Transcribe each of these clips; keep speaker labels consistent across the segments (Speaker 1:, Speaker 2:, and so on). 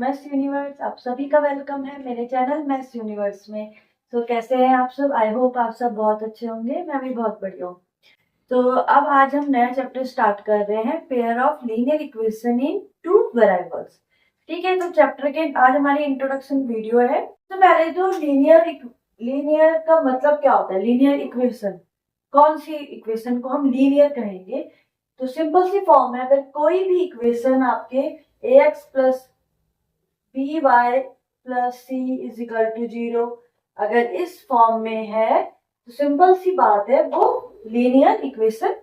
Speaker 1: Maths universe. आप सभी का वेलकम है मेरे चैनल मैथ्स यूनिवर्स में। तो कैसे हैं आप सब? आई होप आप सब बहुत अच्छे होंगे। मैं भी बहुत बढ़िया हूँ। तो अब आज हम नया चैप्टर स्टार्ट कर रहे हैं, pair of linear equation in two variables. ठीक है, तो चैप्टर के आज हमारी इंट्रोडक्शन वीडियो है। तो पहले जो लीनियर का मतलब क्या होता है, लीनियर इक्वेशन, कौन सी इक्वेशन को हम लीनियर कहेंगे? तो सिंपल सी फॉर्म है, अगर कोई भी इक्वेशन आपके ax plus B Y plus C is equal to 0 अगर इस फॉर्म में है तो सिंपल सी बात है, वो लीनियर इक्वेशन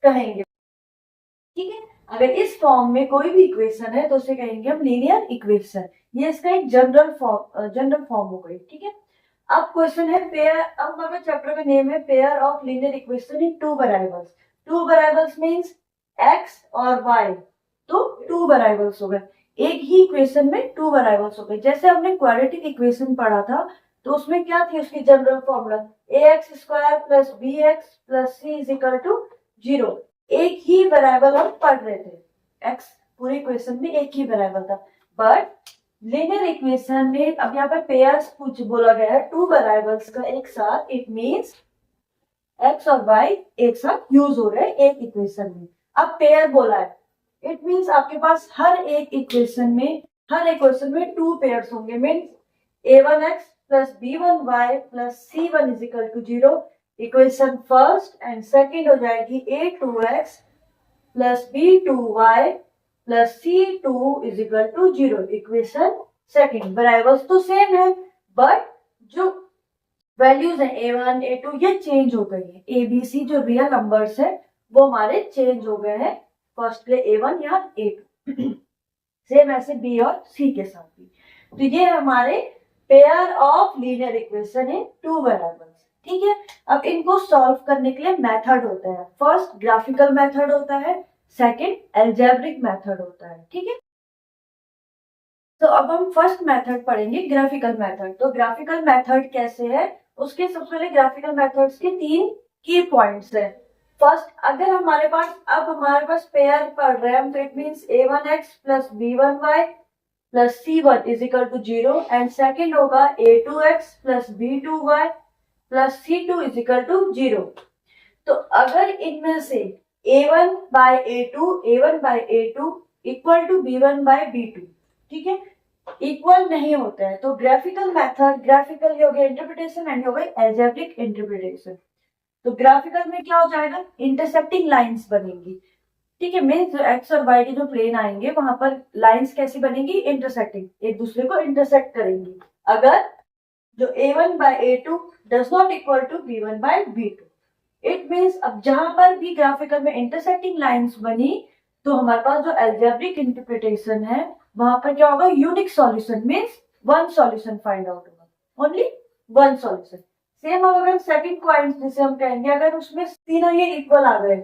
Speaker 1: कहेंगे। ठीक है, अगर इस फॉर्म में कोई भी इक्वेशन है तो उसे कहेंगे हम लीनियर इक्वेशन। ये इसका एक जनरल फॉर्म हो गई। ठीक है, अब क्वेश्चन है पेयर। अब हमारे चैप्टर का नेम है pair of linear equation in two variables. Two variables means x और वाई, तो टू वेरिएबल्स हो गए। एक ही इक्वेशन में टू वेरिएबल्स हो गए। जैसे हमने क्वाड्रेटिक इक्वेशन पढ़ा था, तो उसमें क्या थी उसकी general formula, ax square plus bx plus c is equal to 0। एक ही वेरिएबल हम पढ़ रहे थे, x पूरे इक्वेशन में एक ही वेरिएबल था। बट लीनियर इक्वेशन में अब यहाँ पे पेयर्स कुछ बोला गया है, टू वेरिएबल्स का एक साथ, इट मींस x और y एक साथ यूज हो रहे हैं एक इक्वेशन में। अब पेयर बोला है, इट मींस आपके पास हर एक इक्वेशन में टू पेयर्स होंगे। Means a1x plus b1y plus c1 is equal to 0। Equation first and second हो जाएगी a2x plus b2y plus c2 is equal to 0। Equation second. Variables तो सेम है, बट जो values है a1 a2 ये change हो गई है। a b c जो रियल नंबर्स है वो हमारे चेंज हो गए हैं। फर्स्ट पे a1 या a2 सेम ऐसे b और c के साथ भी। तो ये हमारे pair of linear equation in two variables. ठीक है, अब इनको सॉल्व करने के लिए मेथड होता है। फर्स्ट ग्राफिकल मेथड होता है, सेकंड अलजेब्रिक मेथड होता है। ठीक है, तो अब हम फर्स्ट मेथड पढ़ेंगे, ग्राफिकल मेथड। तो ग्राफिकल मेथड कैसे है, उसके सबसे पहले ग्राफिकल मेथड्स के तीन की पॉइंट्स है। फर्स्ट, अगर हमारे पास पेयर पढ़ रहे हैं हम, तो it means a1x plus b1y plus c1 is equal to 0 and second होगा a2x plus b2y plus c2 is equal to 0। तो अगर इनमें से a1 by a2 equal to b1 by b2, ठीक है, इक्वल नहीं होता है, तो ग्राफिकल मेथड, ग्राफिकल हो गया इंटरप्रिटेशन एंड हो गई अलजेब्रिक इंटरप्रिटेशन। तो ग्राफिकल में क्या हो जाएगा, इंटरसेक्टिंग लाइंस बनेंगी। ठीक है, मीन्स जो एक्स और वाई के जो प्लेन आएंगे वहां पर लाइंस कैसी बनेंगी, इंटरसेक्टिंग, एक दूसरे को इंटरसेक्ट करेंगी। अगर जो a1 by a2 does not equal to b1 by b2, it means अब जहां पर भी ग्राफिकल में इंटरसेक्टिंग लाइंस बनी तो हमारे पास जो अलजेब्रिक इंटरप्रिटेशन है वहां पर क्या होगा, unique solution, means one solution find out होगा, ओनली वन सॉल्यूशन। सेम अगर सेकंड पॉइंट जिसे हम कहेंगे, अगर उसमें तीनों ये इक्वल आ गए,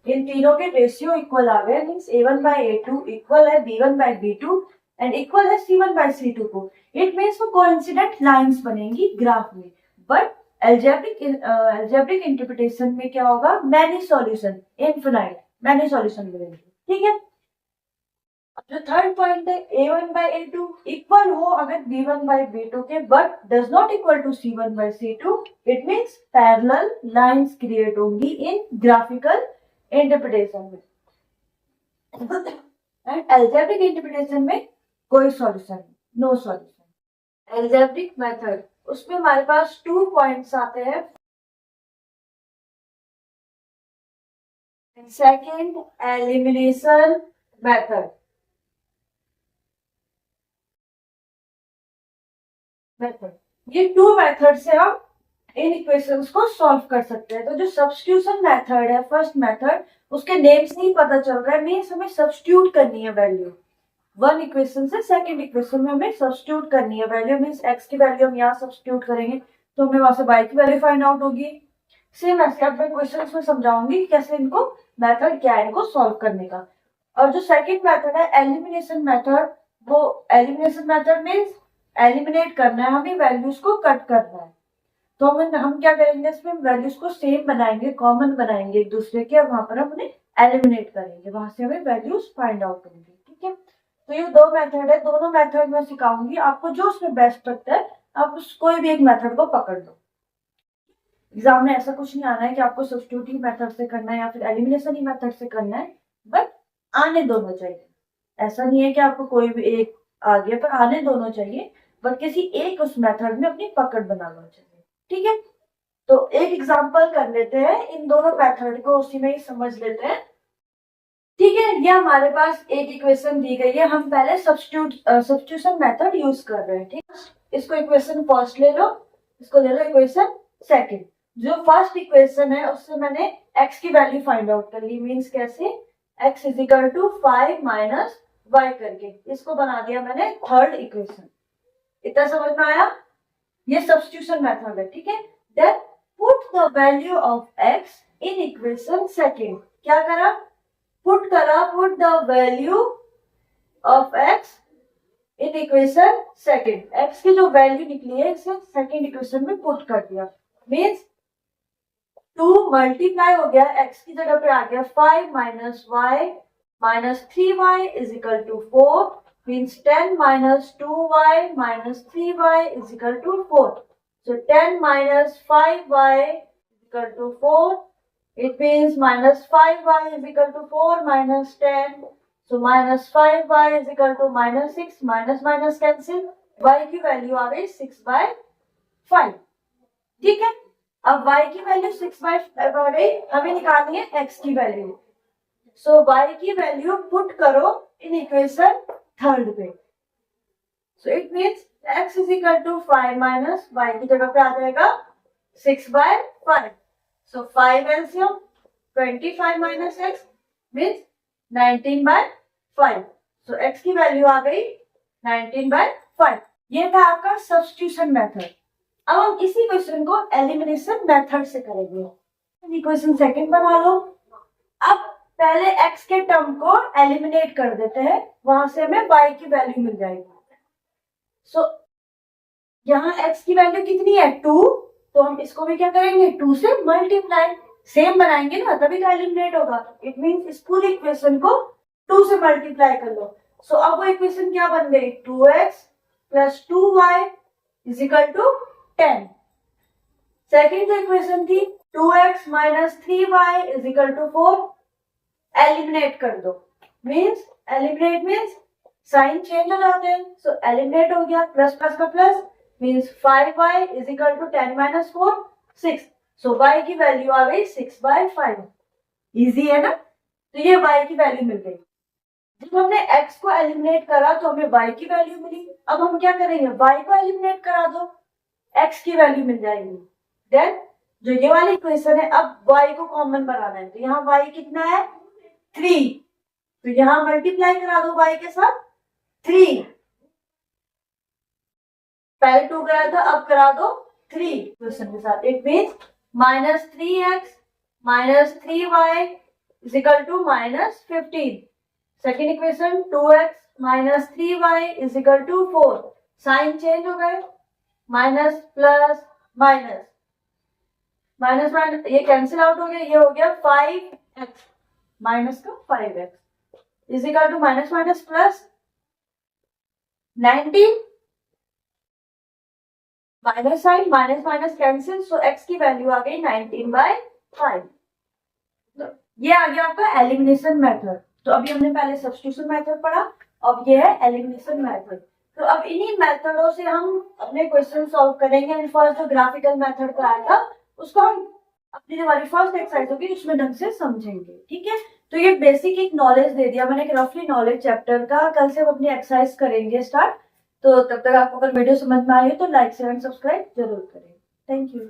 Speaker 1: इन तीनों के रेशियो इक्वल आ गए, means a1 by a2 equal है b1 by b2 and equal है c1 बाय c2 को, इट मीन्स वो कोइंसिडेंट लाइंस बनेंगी ग्राफ में। बट अलजेब्रिक इंटरप्रिटेशन में क्या होगा, many solution, infinite many solution मिलेंगे। ठीक है, जो थर्ड पॉइंट है a1 बाय a2 इक्वल हो अगर b1 बाय b2 के, but does not equal to c1 by c2, it means parallel lines create होंगी इन ग्राफिकल इंटरप्रिटेशन में। एंड अलजेब्रिक इंटरप्रिटेशन में कोई solution, no solution. Algebraic method, उसमें हमारे पास 2 पॉइंट्स आते हैं। Second, elimination method. ये 2 मेथड से हम इन इक्वेशंस को सॉल्व कर सकते हैं। तो जो सब्स्टिट्यूशन मेथड है, फर्स्ट मेथड, उसके नेम्स नहीं पता चल रहा है, मींस हमें सब्स्टिट्यूट करनी है वैल्यू। वन इक्वेशन से सेकंड इक्वेशन में हमें सब्स्टिट्यूट करनी है वैल्यू, मींस x की वैल्यू हम यहाँ सब्स्टिट्यूट करेंगे तो हमें वहां से y की वैल्यू फाइंड आउट होगी। सेम ऐसे अब मैं क्वेश्चंस में समझाऊंगी कैसे इनको, मेथड क्या है इनको सॉल्व करने का। और जो सेकंड मेथड है एलिमिनेशन मेथड, वो एलिमिनेशन मेथड मींस एलिमिनेट करना है, हमें वैल्यूज को कट करना है। तो हम क्या करेंगे, इसमें वैल्यूज को सेम बनाएंगे, कॉमन बनाएंगे एक दूसरे के, और वहां पर हम उन्हें एलिमिनेट करेंगे, वहां से हमें वैल्यूज फाइंड आउट होंगे। ठीक है, तो ये दो मेथड है, दोनों मेथड में सिखाऊंगी आपको, जो उसमें बेस्ट लगता है आप उस कोई भी एक मेथड को पकड़ लो। एग्जाम में ऐसा कुछ नहीं आना है कि आपको सब्स्टिट्यूटिंग मेथड से करना है या फिर एलिमिनेशन ही मेथड से करना है, बट आने दोनों चाहिए। ऐसा नहीं है कि आपको कोई भी एक आ गया, पर आने दोनों चाहिए, बट किसी एक उस मेथड में अपनी पकड़ बनाना चाहिए। ठीक है, तो एक एग्जांपल कर लेते हैं, इन दोनों मेथड को उसी में ही समझ लेते हैं। ठीक है, ये हमारे पास एक इक्वेशन दी गई है, हम पहले सब्स्टिट्यूशन मेथड यूज कर रहे हैं। ठीक, इसको इक्वेशन फर्स्ट ले लो, इसको ले लो इक्वेशन सेकंड। जो फर्स्ट इक्वेशन है उससे मैंने x की वैल्यू फाइंड आउट कर ली, मींस कैसे, x is equal to 5 minus Y करके इसको बना दिया मैंने थर्ड इक्वेशन। इतना समझ में आया? ये सब्स्टिट्यूशन मेथड है। ठीक है, then put the value of x in equation second. क्या करा? पुट करा, put the value of x in equation second. x की जो वैल्यू निकली है इसे सेकंड इक्वेशन में पुट कर दिया, मींस 2 मल्टीप्लाई हो गया, x की जगह पे आ गया 5 minus Y minus 3y is equal to 4, means 10 minus 2y minus 3y is equal to 4। So 10 minus 5y is equal to 4, it means minus 5y is equal to 4 minus 10, so minus 5y is equal to minus 6, minus minus cancel, y की value आ गई 6/5। ठीक है, अब y की value 6/5 आ गई, हमें निकालनी है x की वैल्यू। सो y की वैल्यू पुट करो इन इक्वेशन थर्ड पे, so it means x is equal to 5 minus y की जगह पे आ जाएगा 6/5। So 5 LCM 25 minus x means 19/5. So x की वैल्यू आ गई 19/5। ये था आपका सब्स्टिट्यूशन मेथड। अब हम इसी क्वेश्चन को एलिमिनेशन मेथड से करेंगे। इक्वेशन सेकंड बना लो। अब पहले x के टर्म को एलिमिनेट कर देते हैं, वहां से हमें y की वैल्यू मिल जाएगी। सो यहाँ x की वैल्यू कितनी है 2, तो हम इसको भी क्या करेंगे 2 से मल्टीप्लाई, सेम बनाएंगे ना तभी तो एलिमिनेट होगा। इट मींस इस पूरी इक्वेशन को 2 से मल्टीप्लाई कर लो। सो अब वो इक्वेशन क्या बन गई, 2x plus 2y is equal to 10। Second जो इक्वेशन थी 2x minus 3y is equal to 4, eliminate कर दो, means eliminate means sign change हो जाते हैं। सो एलिमिनेट हो गया, प्लस प्लस का plus means 5y is equal to 10 minus 4 6, so y की वैल्यू आ गई 6/5। इजी है ना, तो ये y की वैल्यू मिल गई। जब हमने x को एलिमिनेट करा तो हमें y की वैल्यू मिली। अब हम क्या करेंगे, y को एलिमिनेट करा दो, x की वैल्यू मिल जाएगी। देन जो ये वाली इक्वेशन है, अब y को कॉमन बनाना है, तो यहाँ y कितना है 3, तो यहाँ मल्टीप्लाई करा दो y के साथ 3, पहले 2 कराया था अब करा दो 3 क्वेश्चन के साथ। It means minus 3x minus 3y is equal to minus 15। Second equation 2x minus 3y is equal to 4, sign change हो गए, minus plus minus minus minus ये कैंसिल आउट हो गया, ये हो गया 5x माइनस का 5x is equal to minus minus plus 19, minus sign minus minus cancel, so x की वैल्यू आ गई 19/5। तो ये आ गया आपका एलिमिनेशन मेथड। तो अभी हमने पहले सब्स्टिट्यूशन मेथड पढ़ा, अब ये है एलिमिनेशन मेथड। तो अब इन्हीं मेथडों से हम अपने क्वेश्चन सॉल्व करेंगे। फर्स्ट जो ग्राफिकल मेथड का आया था उसको हम अपनी जो हमारी फर्स्ट एक्सरसाइज होगी उसमें ढंग से समझेंगे। ठीक है, तो ये बेसिक एक नॉलेज दे दिया मैंने, रफली नॉलेज चैप्टर का। कल से हम अपनी एक्सरसाइज करेंगे स्टार्ट। तो तब तक आपको अगर वीडियो समझ में आई हो तो लाइक शेयर एंड सब्सक्राइब जरूर करें। Thank you.